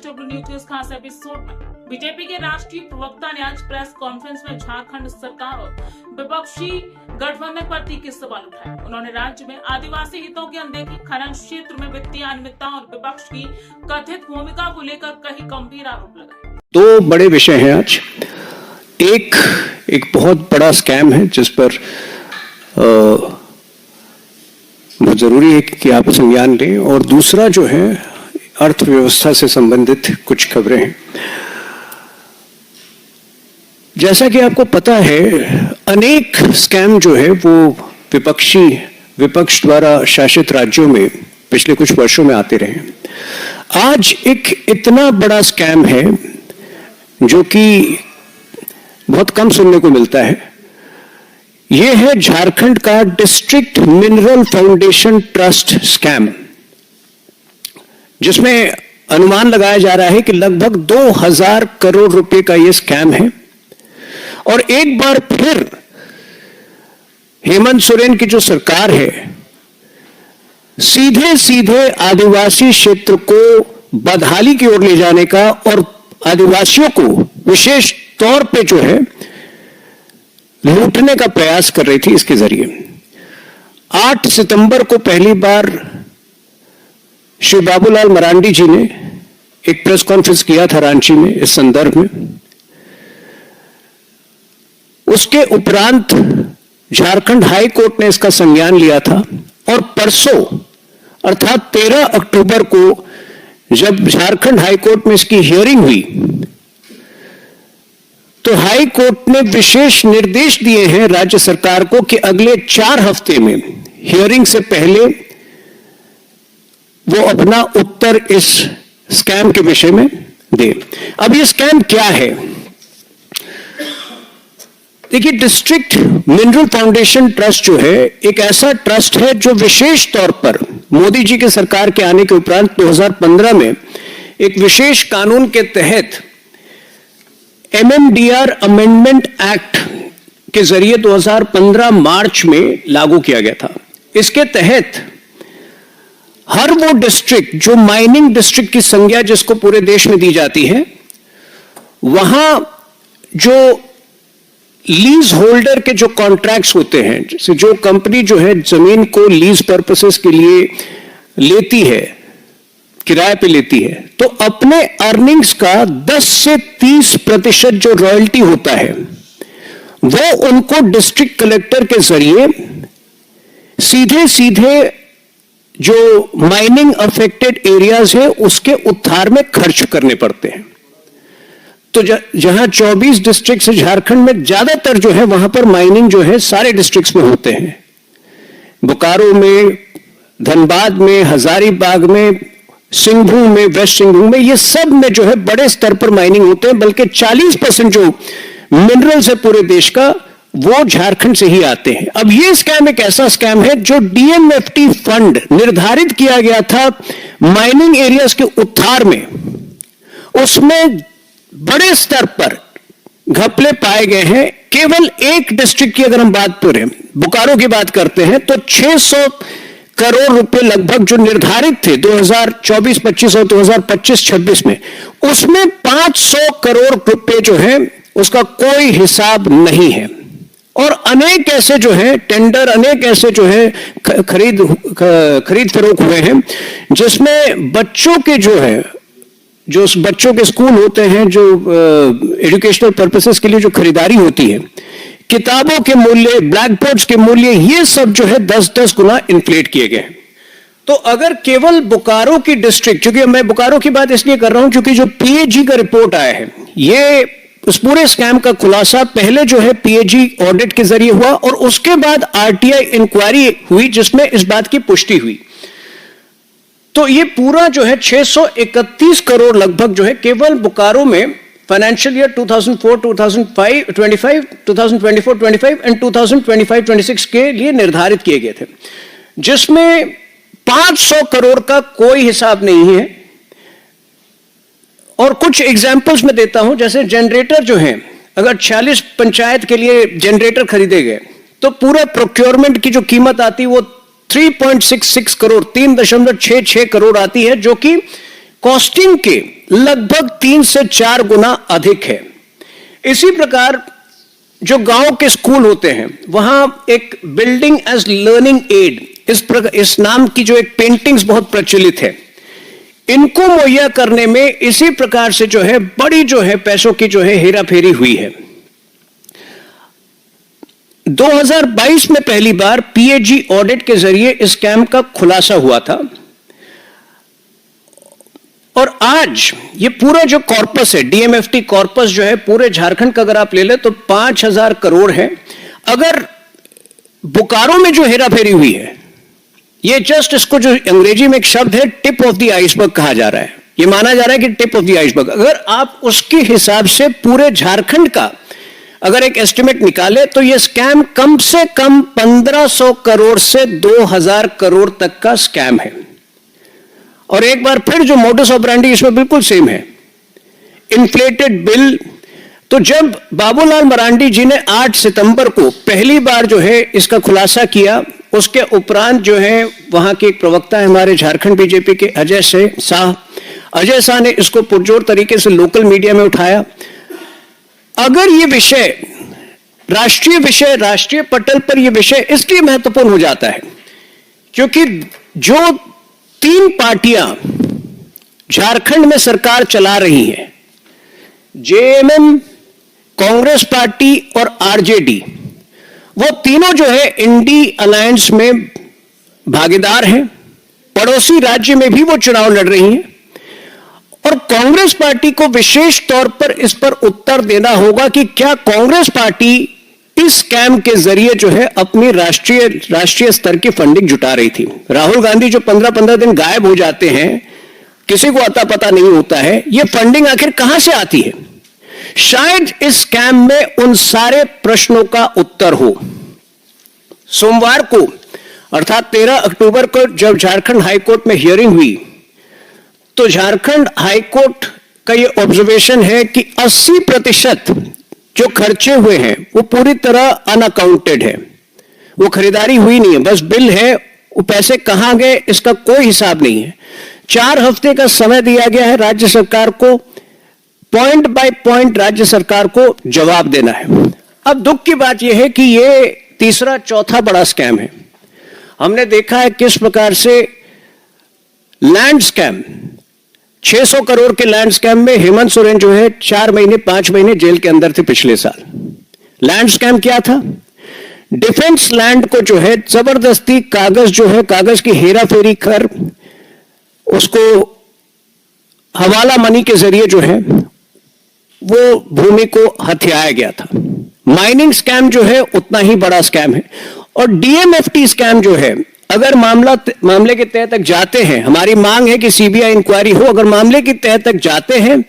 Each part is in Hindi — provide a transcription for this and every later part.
न्यूज़ के इस खास एपिसोड में बीजेपी के राष्ट्रीय प्रवक्ता ने आज प्रेस कॉन्फ्रेंस में झारखंड सरकार और विपक्षी गठबंधन पर तीखे सवाल उठाए। उन्होंने राज्य में आदिवासी हितों की अनदेखी, खनन क्षेत्र में वित्तीय अनियमितता और विपक्ष की कथित भूमिका को लेकर कई गंभीर आरोप लगाए। दो बड़े विषय हैं आज। एक बहुत बड़ा स्कैम है जिस पर बहुत जरूरी है कि आप संज्ञान लें, और दूसरा जो है अर्थव्यवस्था से संबंधित कुछ खबरें हैं। जैसा कि आपको पता है, अनेक स्कैम जो है वो विपक्ष द्वारा शासित राज्यों में पिछले कुछ वर्षों में आते रहे। आज एक इतना बड़ा स्कैम है जो कि बहुत कम सुनने को मिलता है। यह है झारखंड का district mineral foundation trust scam, जिसमें अनुमान लगाया जा रहा है कि लगभग 2000 करोड़ रुपए का यह स्कैम है। और एक बार फिर हेमंत सोरेन की जो सरकार है, सीधे सीधे आदिवासी क्षेत्र को बदहाली की ओर ले जाने का और आदिवासियों को विशेष तौर पे जो है लूटने का प्रयास कर रही थी। इसके जरिए 8 सितंबर को पहली बार श्री बाबूलाल मरांडी जी ने एक प्रेस कॉन्फ्रेंस किया था रांची में इस संदर्भ में। उसके उपरांत झारखंड हाई कोर्ट ने इसका संज्ञान लिया था, और परसों अर्थात 13 अक्टूबर को जब झारखंड हाई कोर्ट में इसकी हियरिंग हुई, तो हाई कोर्ट ने विशेष निर्देश दिए हैं राज्य सरकार को कि अगले 4 हफ्ते में हियरिंग से पहले वो अपना उत्तर इस स्कैम के विषय में दे। अब ये स्कैम क्या है? देखिए, डिस्ट्रिक्ट मिनरल फाउंडेशन ट्रस्ट जो है एक ऐसा ट्रस्ट है जो विशेष तौर पर मोदी जी के सरकार के आने के उपरांत 2015 में एक विशेष कानून के तहत MMDR अमेंडमेंट एक्ट के जरिए 2015 मार्च में लागू किया गया था। इसके तहत हर वो डिस्ट्रिक्ट जो माइनिंग डिस्ट्रिक्ट की संज्ञा जिसको पूरे देश में दी जाती है, वहां जो लीज होल्डर के जो कॉन्ट्रैक्ट्स होते हैं, जैसे जो कंपनी जो है जमीन को लीज पर्पसेस के लिए लेती है, किराए पे लेती है, तो अपने अर्निंग्स का 10 से 30% जो रॉयल्टी होता है वो उनको डिस्ट्रिक्ट कलेक्टर के जरिए सीधे सीधे जो माइनिंग अफेक्टेड एरियाज है उसके उद्धार में खर्च करने पड़ते हैं। तो जहां 24 डिस्ट्रिक्ट है झारखंड में, ज्यादातर जो है वहां पर माइनिंग जो है सारे डिस्ट्रिक्ट्स में होते हैं। बोकारो में, धनबाद में, हजारीबाग में, सिंहभूम में, वेस्ट सिंहभूम में, ये सब में जो है बड़े स्तर पर माइनिंग होते हैं। बल्कि 40% जो मिनरल्स है पूरे देश का वो झारखंड से ही आते हैं। अब ये स्कैम एक ऐसा स्कैम है जो DMFT फंड निर्धारित किया गया था माइनिंग एरियाज के उद्धार में, उसमें बड़े स्तर पर घपले पाए गए हैं। केवल एक डिस्ट्रिक्ट की अगर हम बात करें, बोकारो की बात करते हैं, तो 600 करोड़ रुपए लगभग जो निर्धारित थे 2024-25 और 2025-26 में, उसमें 500 करोड़ रुपए जो है उसका कोई हिसाब नहीं है। और अनेक ऐसे जो है टेंडर, अनेक ऐसे जो है खरीद फरोख्त हुए हैं जिसमें बच्चों के जो है, जो बच्चों के स्कूल होते हैं, जो एजुकेशनल पर्पसेस के लिए जो खरीदारी होती है, किताबों के मूल्य, ब्लैक बोर्ड्स के मूल्य, ये सब जो है 10-10 गुना इन्फ्लेट किए गए। तो अगर केवल बोकारो की डिस्ट्रिक्ट, क्योंकि मैं बोकारो की बात इसलिए कर रहा हूं क्योंकि जो PAG का रिपोर्ट आया है, ये उस पूरे स्कैम का खुलासा पहले जो है PAG ऑडिट के जरिए हुआ और उसके बाद RTI इंक्वायरी हुई जिसमें इस बात की पुष्टि हुई। तो ये पूरा जो है 631 करोड़ लगभग जो है केवल बोकारो में फाइनेंशियल ईयर 2024-25 एंड 2025-26 के लिए निर्धारित किए गए थे, जिसमें 500 करोड़ का कोई हिसाब नहीं है। और कुछ एग्जाम्पल्स में देता हूं, जैसे जनरेटर जो है, अगर 46 पंचायत के लिए जनरेटर खरीदे गए तो पूरा प्रोक्योरमेंट की जो कीमत आती है वो 3.66 करोड़ 3.66 करोड़ आती है, जो कि कॉस्टिंग के लगभग 3 से 4 गुना अधिक है। इसी प्रकार जो गांव के स्कूल होते हैं वहां एक बिल्डिंग एज लर्निंग एड इस नाम की जो एक पेंटिंग्स बहुत प्रचलित है, इनको मुहैया करने में इसी प्रकार से जो है बड़ी जो है पैसों की जो है हेराफेरी हुई है। 2022 में पहली बार पीएजी ऑडिट के जरिए इस स्कैम का खुलासा हुआ था और आज ये पूरा जो कॉर्पस है, डीएमएफटी कॉर्पस जो है पूरे झारखंड का अगर आप ले ले तो 5000 करोड़ है। अगर बोकारो में जो हेराफेरी हुई है, ये जस्ट इसको जो अंग्रेजी में एक शब्द है टिप ऑफ द आइसबर्ग कहा जा रहा है, ये माना जा रहा है कि टिप ऑफ द आइसबर्ग। अगर आप उसके हिसाब से पूरे झारखंड का अगर एक एस्टिमेट निकाले तो ये स्कैम कम से कम 1500 करोड़ से 2000 करोड़ तक का स्कैम है। और एक बार फिर जो मोडस ऑपरेंडी इसमें बिल्कुल सेम है, इन्फ्लेटेड बिल। तो जब बाबूलाल मरांडी जी ने 8 सितंबर को पहली बार जो है इसका खुलासा किया, उसके उपरांत जो है वहां के एक प्रवक्ता है हमारे झारखंड बीजेपी के अजय शाह ने इसको पुरजोर तरीके से लोकल मीडिया में उठाया। अगर ये विषय राष्ट्रीय पटल पर यह विषय इसलिए महत्वपूर्ण हो जाता है क्योंकि जो 3 पार्टियां झारखंड में सरकार चला रही हैं, जेएमएम, कांग्रेस पार्टी और आरजेडी, वो तीनों जो है इंडी अलायंस में भागीदार हैं। पड़ोसी राज्य में भी वो चुनाव लड़ रही हैं और कांग्रेस पार्टी को विशेष तौर पर इस पर उत्तर देना होगा कि क्या कांग्रेस पार्टी इस स्कैम के जरिए जो है अपनी राष्ट्रीय स्तर की फंडिंग जुटा रही थी। राहुल गांधी जो 15-15 दिन गायब हो जाते हैं, किसी को अता पता नहीं होता है, ये फंडिंग आखिर कहां से आती है? शायद इस स्कैम में उन सारे प्रश्नों का उत्तर हो। सोमवार को अर्थात 13 अक्टूबर को जब झारखंड हाईकोर्ट में हियरिंग हुई तो झारखंड हाईकोर्ट का यह ऑब्जर्वेशन है कि 80% जो खर्चे हुए हैं वो पूरी तरह अनअकाउंटेड है, वो खरीदारी हुई नहीं है, बस बिल है, वो पैसे कहां गए इसका कोई हिसाब नहीं है। 4 हफ्ते का समय दिया गया है राज्य सरकार को, पॉइंट बाय पॉइंट राज्य सरकार को जवाब देना है। अब दुख की बात यह है कि यह तीसरा चौथा बड़ा स्कैम है। हमने देखा है किस प्रकार से लैंड स्कैम, 600 करोड़ के लैंड स्कैम में हेमंत सोरेन जो है 4 महीने 5 महीने जेल के अंदर थे पिछले साल। लैंड स्कैम क्या था? डिफेंस लैंड को जो है जबरदस्ती कागज की हेराफेरी कर उसको हवाला मनी के जरिए जो है वो भूमि को हथियाया गया था। माइनिंग स्कैम जो है उतना ही बड़ा स्कैम है। और डीएमएफटी स्कैम जो है, अगर मामले के तह तक जाते हैं, हमारी मांग है कि सीबीआई इंक्वायरी हो, अगर मामले की तह तक जाते हैं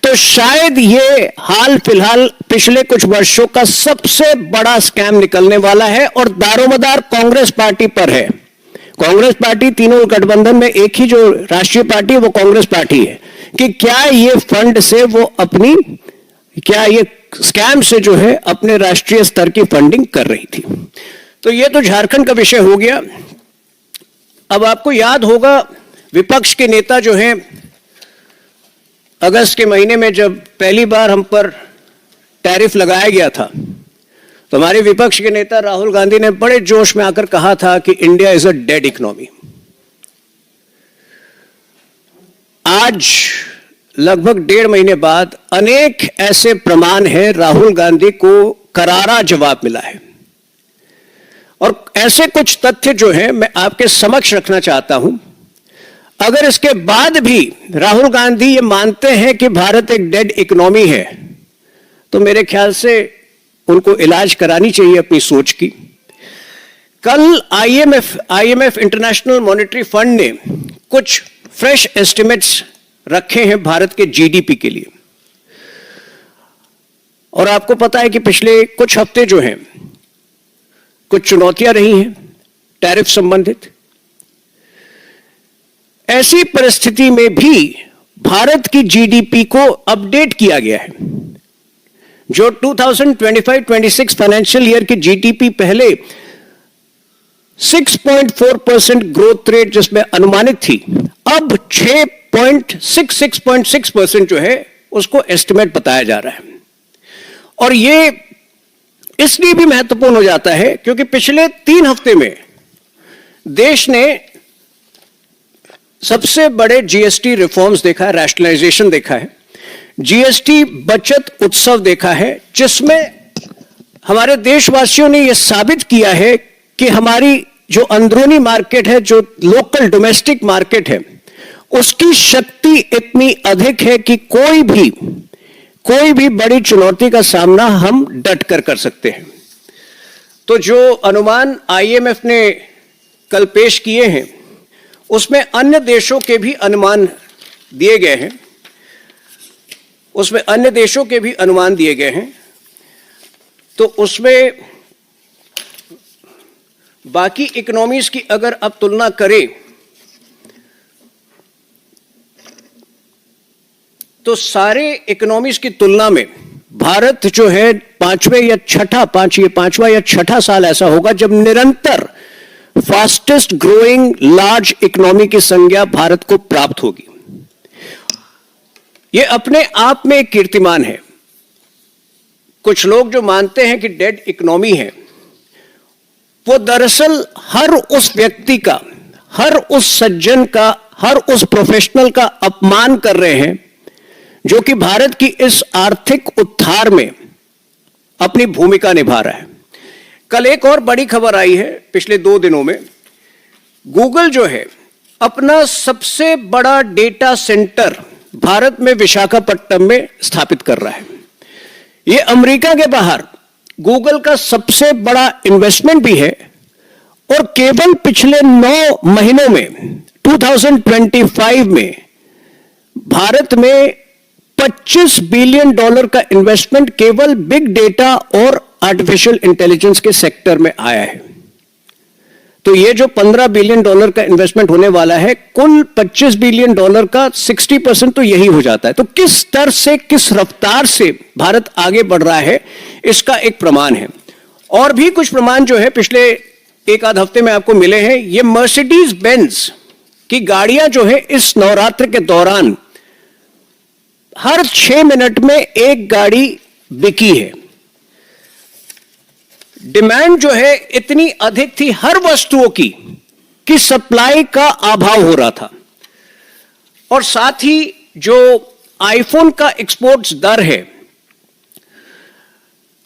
तो शायद ये हाल फिलहाल पिछले कुछ वर्षों का सबसे बड़ा स्कैम निकलने वाला है और दारोमदार कांग्रेस पार्टी पर है। कांग्रेस पार्टी, तीनों गठबंधन में एक ही जो राष्ट्रीय पार्टी है वो कांग्रेस पार्टी है, कि क्या ये फंड से वो क्या ये स्कैम से जो है अपने राष्ट्रीय स्तर की फंडिंग कर रही थी। तो ये तो झारखंड का विषय हो गया। अब आपको याद होगा विपक्ष के नेता जो हैं, अगस्त के महीने में जब पहली बार हम पर टैरिफ लगाया गया था तो हमारे विपक्ष के नेता राहुल गांधी ने बड़े जोश में आकर कहा था कि India is a dead economy. आज लगभग 1.5 महीने बाद अनेक ऐसे प्रमाण हैं, राहुल गांधी को करारा जवाब मिला है। और ऐसे कुछ तथ्य जो हैं मैं आपके समक्ष रखना चाहता हूं। अगर इसके बाद भी राहुल गांधी ये मानते हैं कि भारत एक डेड इकोनॉमी है तो मेरे ख्याल से उनको इलाज करानी चाहिए अपनी सोच की। कल आईएमएफ इंटरनेशनल मॉनेटरी फंड ने कुछ फ्रेश एस्टिमेट्स रखे हैं भारत के जीडीपी के लिए। और आपको पता है कि पिछले कुछ हफ्ते जो हैं कुछ चुनौतियां रही हैं टैरिफ संबंधित। ऐसी परिस्थिति में भी भारत की जीडीपी को अपडेट किया गया है। जो 2025-26 फाइनेंशियल ईयर की जीडीपी पहले 6.4% ग्रोथ रेट जिसमें अनुमानित थी, अब 0.66% जो है उसको एस्टिमेट बताया जा रहा है। और ये इसलिए भी महत्वपूर्ण हो जाता है क्योंकि पिछले 3 हफ्ते में देश ने सबसे बड़े जीएसटी रिफॉर्म्स देखा है, रैशनलाइजेशन देखा है, जीएसटी बचत उत्सव देखा है, जिसमें हमारे देशवासियों ने यह साबित किया है कि हमारी जो अंदरूनी मार्केट है, जो लोकल डोमेस्टिक मार्केट है, उसकी शक्ति इतनी अधिक है कि कोई भी बड़ी चुनौती का सामना हम डट कर सकते हैं। तो जो अनुमान आईएमएफ ने कल पेश किए हैं उसमें अन्य देशों के भी अनुमान दिए गए हैं, तो उसमें बाकी इकोनॉमीज की अगर अब तुलना करें तो सारे इकोनॉमीज की तुलना में भारत जो है पांचवा या छठा साल ऐसा होगा जब निरंतर फास्टेस्ट ग्रोइंग लार्ज इकोनॉमी की संज्ञा भारत को प्राप्त होगी। यह अपने आप में एक कीर्तिमान है। कुछ लोग जो मानते हैं कि डेड इकोनॉमी है, वो दरअसल हर उस व्यक्ति का, हर उस सज्जन का, हर उस प्रोफेशनल का अपमान कर रहे हैं जो कि भारत की इस आर्थिक उत्थान में अपनी भूमिका निभा रहा है। कल एक और बड़ी खबर आई है, पिछले 2 दिनों में गूगल जो है अपना सबसे बड़ा डेटा सेंटर भारत में विशाखापट्टनम में स्थापित कर रहा है। यह अमेरिका के बाहर गूगल का सबसे बड़ा इन्वेस्टमेंट भी है और केवल पिछले 9 महीनों में 2025 में भारत में $25 बिलियन का इन्वेस्टमेंट केवल बिग डेटा और आर्टिफिशियल इंटेलिजेंस के सेक्टर में आया है। तो ये जो $15 बिलियन का इन्वेस्टमेंट होने वाला है, कुल $25 बिलियन का 60% तो यही हो जाता है। तो किस स्तर से, किस रफ्तार से भारत आगे बढ़ रहा है, इसका एक प्रमाण है। और भी कुछ प्रमाण जो है पिछले 1-आध हफ्ते में आपको मिले हैं। ये मर्सिडीज बेंज की गाड़ियां जो है इस नवरात्र के दौरान हर 6 मिनट में एक गाड़ी बिकी है। डिमांड जो है इतनी अधिक थी हर वस्तुओं की कि सप्लाई का अभाव हो रहा था। और साथ ही जो आईफोन का एक्सपोर्ट्स दर है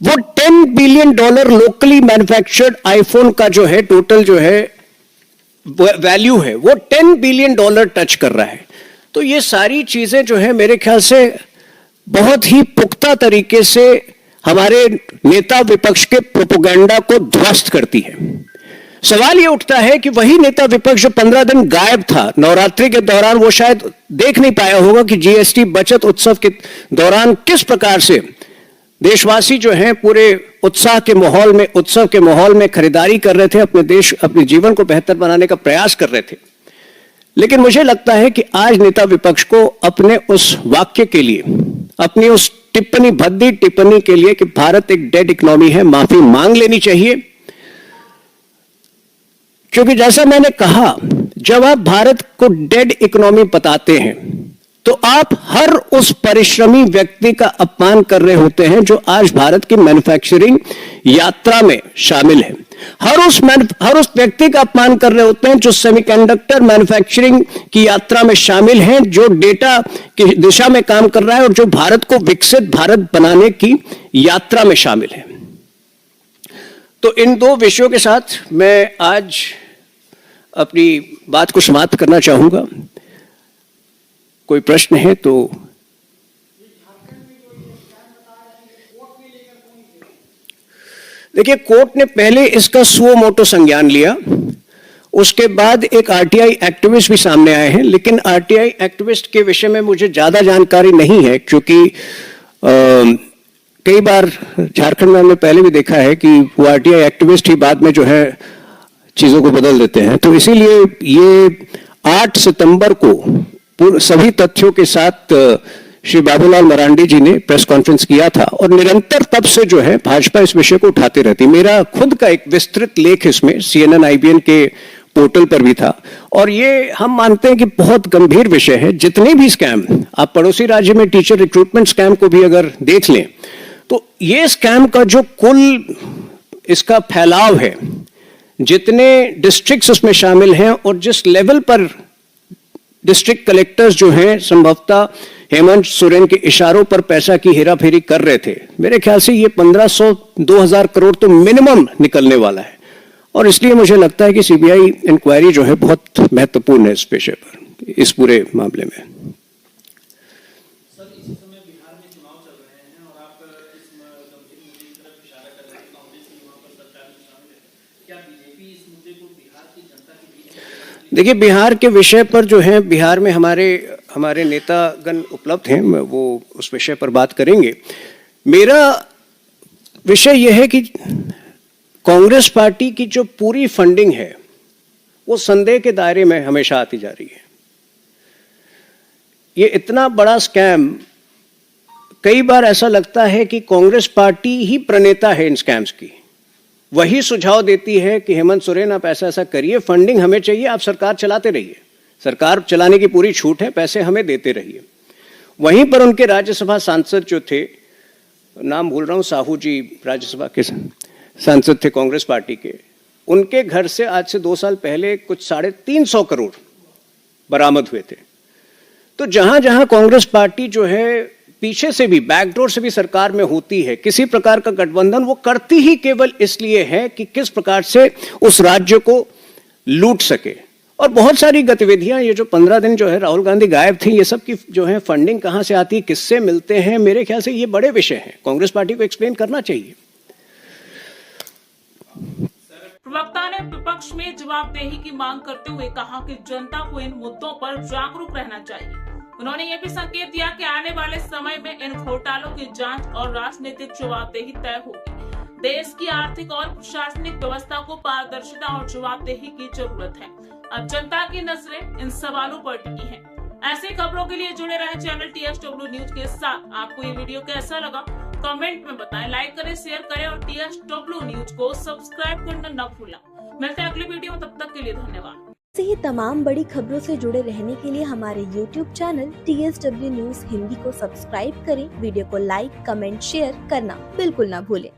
वो $10 बिलियन लोकली मैन्युफैक्चर्ड आईफोन का जो है टोटल जो है वैल्यू है वो $10 बिलियन टच कर रहा है। तो ये सारी चीजें जो है मेरे ख्याल से बहुत ही पुख्ता तरीके से हमारे नेता विपक्ष के प्रोपेगेंडा को ध्वस्त करती है। सवाल ये उठता है कि वही नेता विपक्ष जो 15 दिन गायब था नवरात्रि के दौरान, वो शायद देख नहीं पाया होगा कि जीएसटी बचत उत्सव के दौरान किस प्रकार से देशवासी जो हैं पूरे उत्साह के माहौल में, उत्सव के माहौल में खरीदारी कर रहे थे, अपने जीवन को बेहतर बनाने का प्रयास कर रहे थे। लेकिन मुझे लगता है कि आज नेता विपक्ष को अपने उस वाक्य के लिए, अपनी उस भद्दी टिप्पणी के लिए कि भारत एक डेड इकोनॉमी है, माफी मांग लेनी चाहिए। क्योंकि जैसा मैंने कहा, जब आप भारत को डेड इकोनॉमी बताते हैं तो आप हर उस परिश्रमी व्यक्ति का अपमान कर रहे होते हैं जो आज भारत की मैन्युफैक्चरिंग यात्रा में शामिल है। हर उस व्यक्ति का अपमान कर रहे होते हैं जो सेमीकंडक्टर मैन्युफैक्चरिंग की यात्रा में शामिल हैं, जो डेटा की दिशा में काम कर रहा है और जो भारत को विकसित भारत बनाने की यात्रा में शामिल है। तो इन 2 विषयों के साथ मैं आज अपनी बात को समाप्त करना चाहूंगा। कोई प्रश्न है तो देखिए, कोर्ट ने पहले इसका सुओ मोटो संज्ञान लिया, उसके बाद एक आरटीआई एक्टिविस्ट भी सामने आए हैं। लेकिन आरटीआई एक्टिविस्ट के विषय में मुझे ज्यादा जानकारी नहीं है, क्योंकि कई बार झारखंड में हमने पहले भी देखा है कि वो आरटीआई एक्टिविस्ट ही बाद में जो है चीजों को बदल देते हैं। तो इसीलिए ये 8 सितंबर को सभी तथ्यों के साथ श्री बाबूलाल मरांडी जी ने प्रेस कॉन्फ्रेंस किया था और निरंतर तब से जो है भाजपा इस विषय को उठाते रहती। मेरा खुद का एक विस्तृत लेख इसमें CNN IBN के पोर्टल पर भी था। और ये हम मानते हैं कि बहुत गंभीर विषय है। जितने भी स्कैम, आप पड़ोसी राज्य में टीचर रिक्रूटमेंट स्कैम को भी अगर देख लें तो ये स्कैम का जो कुल इसका फैलाव है, जितने डिस्ट्रिक्ट्स उसमें शामिल हैं और जिस लेवल पर डिस्ट्रिक्ट कलेक्टर्स जो हैं संभवतः हेमंत सोरेन के इशारों पर पैसा की हेराफेरी कर रहे थे, मेरे ख्याल से ये 1500-2000 करोड़ तो मिनिमम निकलने वाला है। और इसलिए मुझे लगता है कि सीबीआई इंक्वायरी जो है बहुत महत्वपूर्ण है इस विषय पर, इस पूरे मामले में। सर, इसी समय बिहार में चुनाव चल रहे हैं और आप इस गंभीर मुद्दे की तरफ इशारा कर रहे हैं, कांग्रेस की वहां पर सरकार में शामिल है, क्या बीजेपी इस मुद्दे को बिहार की जनता के बीच? देखिए, बिहार के विषय पर जो है, बिहार में हमारे नेतागण उपलब्ध हैं, वो उस विषय पर बात करेंगे। मेरा विषय यह है कि कांग्रेस पार्टी की जो पूरी फंडिंग है वो संदेह के दायरे में हमेशा आती जा रही है। ये इतना बड़ा स्कैम, कई बार ऐसा लगता है कि कांग्रेस पार्टी ही प्रणेता है इन स्कैम्स की, वही सुझाव देती है कि हेमंत सोरेन आप ऐसा ऐसा करिए, फंडिंग हमें चाहिए, आप सरकार चलाते रहिए, सरकार चलाने की पूरी छूट है, पैसे हमें देते रहिए। वहीं पर उनके राज्यसभा सांसद जो थे, नाम भूल रहा हूं, साहू जी राज्यसभा के सांसद थे कांग्रेस पार्टी के, उनके घर से आज से 2 साल पहले कुछ 350 करोड़ बरामद हुए थे। तो जहां जहां कांग्रेस पार्टी जो है पीछे से भी, बैकडोर से भी सरकार में होती है, किसी प्रकार का गठबंधन वो करती ही केवल इसलिए है कि किस प्रकार से उस राज्य को लूट सके। और बहुत सारी गतिविधियां, ये जो 15 दिन जो है राहुल गांधी गायब थी, ये सब की जो है फंडिंग कहां से आती है, किससे मिलते हैं, मेरे ख्याल से ये बड़े विषय हैं, कांग्रेस पार्टी को एक्सप्लेन करना चाहिए। प्रवक्ता ने विपक्ष में जवाबदेही की मांग करते हुए कहा कि जनता को इन मुद्दों पर जागरूक रहना चाहिए। उन्होंने ये भी संकेत दिया कि आने वाले समय में इन घोटालों की जांच और राजनीतिक जवाबदेही तय होगी। देश की आर्थिक और प्रशासनिक व्यवस्था को पारदर्शिता और जवाबदेही की जरूरत है। अब जनता की नजरें इन सवालों पर टिकी हैं। ऐसी खबरों के लिए जुड़े रहे चैनल TSW न्यूज के साथ। आपको ये वीडियो कैसा लगा कमेंट में बताएं, लाइक करें, शेयर करें और TSW न्यूज को सब्सक्राइब करना न भूलें। मिलते हैं अगली वीडियो में, तब तक के लिए धन्यवाद। ऐसे ही तमाम बड़ी खबरों से जुड़े रहने के लिए हमारे YouTube channel TSW news Hindi को सब्सक्राइब करें, वीडियो को लाइक, कमेंट, शेयर करना बिल्कुल ना भूलें।